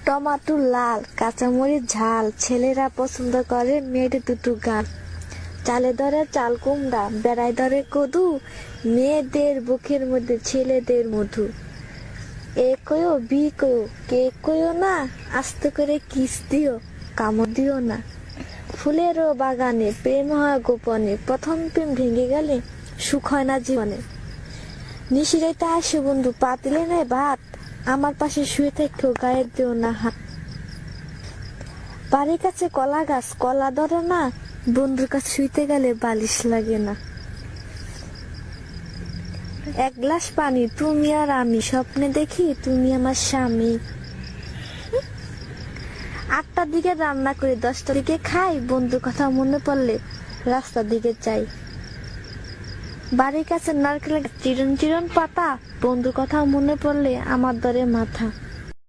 Tomato লাল, কাঁচামরিচ ঝাল, ছেলেরা পছন্দ করে মেয়েদের দুটো গাল। চালে ধরে চাল কুমড়া, বেড়ায় ধরে কদু, মেয়েদের বুকের মধ্যে ছেলেদের মধু। এ কয়ো বি কয়ো, কে কয়ো না, আস্তে করে কিস দিও, কামড় দিও না। ফুলেরও বাগানে প্রেম হয় গোপনে, প্রথম প্রেম ভেঙে গেলে সুখ হয় না জীবনে। নিশিরাইতে আসে বন্ধু, পাতিলে নেয় ভাত, আমার পাশে শুয়ে থেকেও গায়ের দিও না হাত। বাড়ির কাছে কলা গাছ, কলা ধরে না, বন্ধুর কাছে শুইতে গেলে বালিশ লাগে না। এক গ্লাস পানি তুমি আর আমি, স্বপ্নে দেখি তুমি আমার স্বামী। 8টার দিকে রান্না করে 10টার দিকে খাই, বন্ধুর কথা মনে পড়লে রাস্তার দিকে যাই। বাড়ির কাছে নারকেলের চিরন চিরন পাতা, বন্ধুর কথা মনে পড়লে আমার ধরে মাথা।